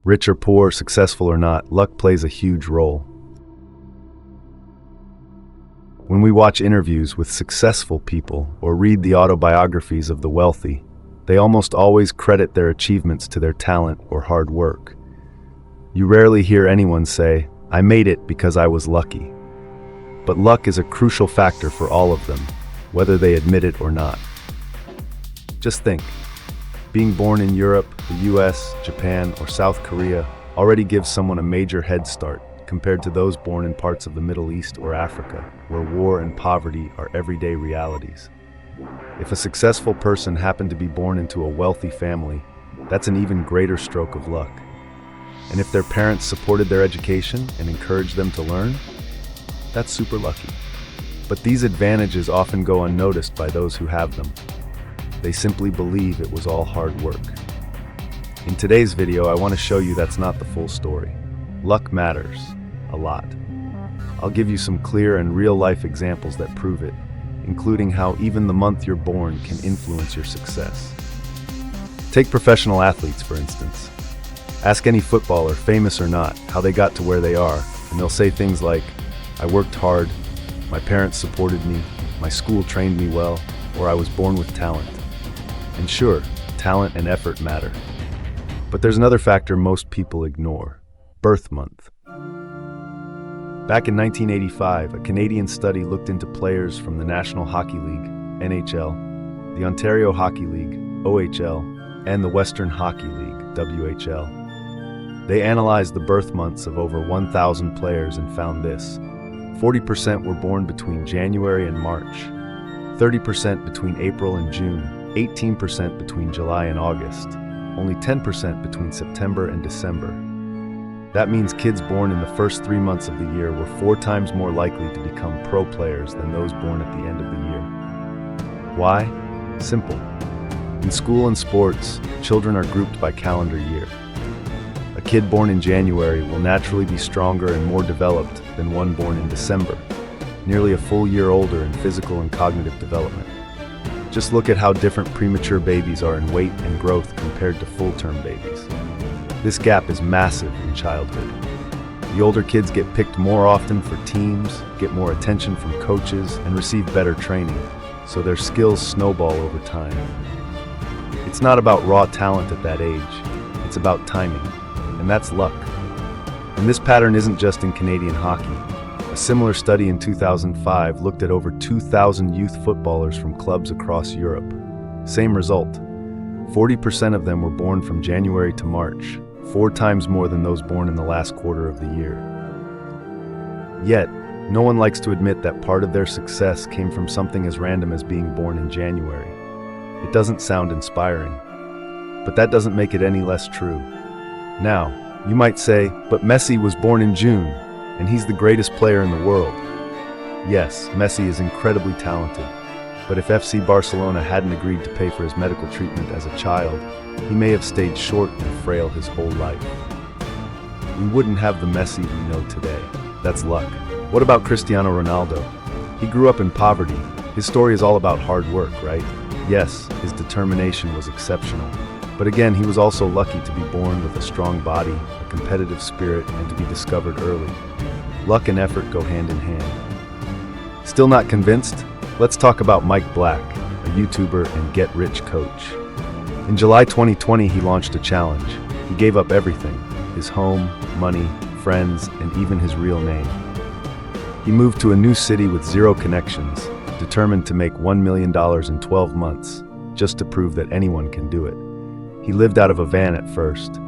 Rich or poor, successful or not, luck plays a huge role. When we watch interviews with successful people or read the autobiographies of the wealthy, they almost always credit their achievements to their talent or hard work. You rarely hear anyone say, "I made it because I was lucky." But luck is a crucial factor for all of them, whether they admit it or not. Just think, being born in Europe, the US, Japan, or South Korea already gives someone a major head start compared to those born in parts of the Middle East or Africa, where war and poverty are everyday realities. If a successful person happened to be born into a wealthy family, that's an even greater stroke of luck. And if their parents supported their education and encouraged them to learn, that's super lucky. But these advantages often go unnoticed by those who have them. They simply believe it was all hard work. In today's video, I want to show you that's not the full story. Luck matters a lot. I'll give you some clear and real-life examples that prove it, including how even the month you're born can influence your success. Take professional athletes, for instance. Ask any footballer, famous or not, how they got to where they are, and they'll say things like, "I worked hard, my parents supported me, my school trained me well, or I was born with talent." And sure, talent and effort matter. But there's another factor most people ignore: birth month. Back in 1985, a Canadian study looked into players from the National Hockey League, NHL, the Ontario Hockey League, OHL, and the Western Hockey League, WHL. They analyzed the birth months of over 1,000 players and found this: 40% were born between January and March, 30% between April and June, 18% between July and August, only 10% between September and December. That means kids born in the first 3 months of the year were 4 times more likely to become pro players than those born at the end of the year. Why? Simple. In school and sports, children are grouped by calendar year. A kid born in January will naturally be stronger and more developed than one born in December, nearly a full year older in physical and cognitive development. Just look at how different premature babies are in weight and growth compared to full-term babies. This gap is massive in childhood. The older kids get picked more often for teams, get more attention from coaches, and receive better training, so their skills snowball over time. It's not about raw talent at that age, it's about timing, and that's luck. And this pattern isn't just in Canadian hockey. A similar study in 2005 looked at over 2,000 youth footballers from clubs across Europe. Same result. 40% of them were born from January to March, 4 times more than those born in the last quarter of the year. Yet, no one likes to admit that part of their success came from something as random as being born in January. It doesn't sound inspiring, but that doesn't make it any less true. Now, you might say, "But Messi was born in June, and he's the greatest player in the world." Yes, Messi is incredibly talented, but if FC Barcelona hadn't agreed to pay for his medical treatment as a child, he may have stayed short and frail his whole life. We wouldn't have the Messi we know today. That's luck. What about Cristiano Ronaldo? He grew up in poverty. His story is all about hard work, right? Yes, his determination was exceptional. But again, he was also lucky to be born with a strong body, a competitive spirit, and to be discovered early. Luck and effort go hand in hand. Still not convinced? Let's talk about Mike Black, a YouTuber and get-rich coach. In July 2020, he launched a challenge. He gave up everything: his home, money, friends, and even his real name. He moved to a new city with 0 connections, determined to make $1 million in 12 months, just to prove that anyone can do it. He lived out of a van at first.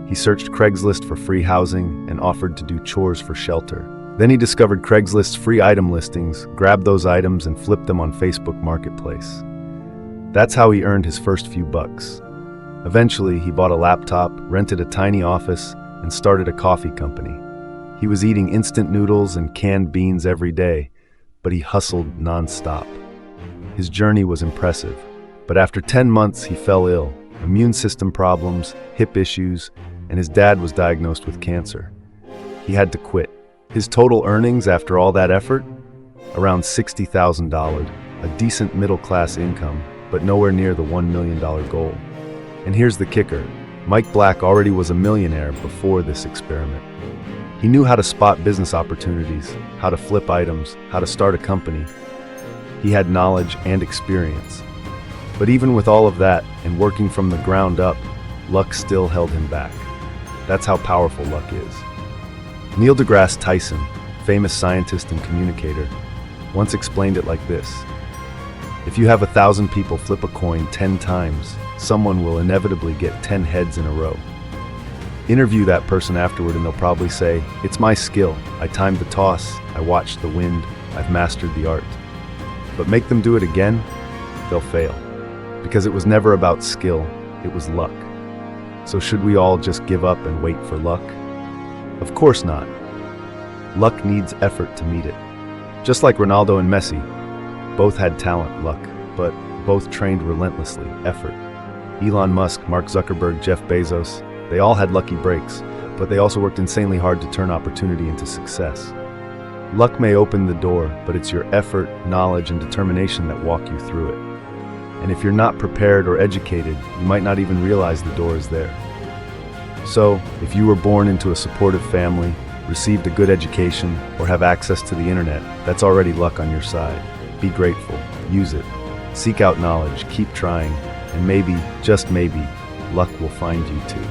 He searched Craigslist for free housing and offered to do chores for shelter. Then he discovered Craigslist's free item listings, grabbed those items, and flipped them on Facebook Marketplace. That's how he earned his first few bucks. Eventually, he bought a laptop, rented a tiny office, and started a coffee company. He was eating instant noodles and canned beans every day, but he hustled nonstop. His journey was impressive, but after 10 months, he fell ill. Immune system problems, hip issues, and his dad was diagnosed with cancer. He had to quit. His total earnings after all that effort? Around $60,000, a decent middle-class income, but nowhere near the $1 million goal. And here's the kicker. Mike Black already was a millionaire before this experiment. He knew how to spot business opportunities, how to flip items, how to start a company. He had knowledge and experience. But even with all of that and working from the ground up, luck still held him back. That's how powerful luck is. Neil deGrasse Tyson, famous scientist and communicator, once explained it like this: if you have 1,000 people flip a coin 10 times, someone will inevitably get 10 heads in a row. Interview that person afterward and they'll probably say, "It's my skill. I timed the toss, I watched the wind, I've mastered the art." But make them do it again, they'll fail. Because it was never about skill, it was luck. So should we all just give up and wait for luck? Of course not. Luck needs effort to meet it. Just like Ronaldo and Messi, both had talent, luck, but both trained relentlessly, effort. Elon Musk, Mark Zuckerberg, Jeff Bezos, they all had lucky breaks, but they also worked insanely hard to turn opportunity into success. Luck may open the door, but it's your effort, knowledge, and determination that walk you through it. And if you're not prepared or educated, you might not even realize the door is there. So, if you were born into a supportive family, received a good education, or have access to the internet, that's already luck on your side. Be grateful, use it, seek out knowledge, keep trying, and maybe, just maybe, luck will find you too.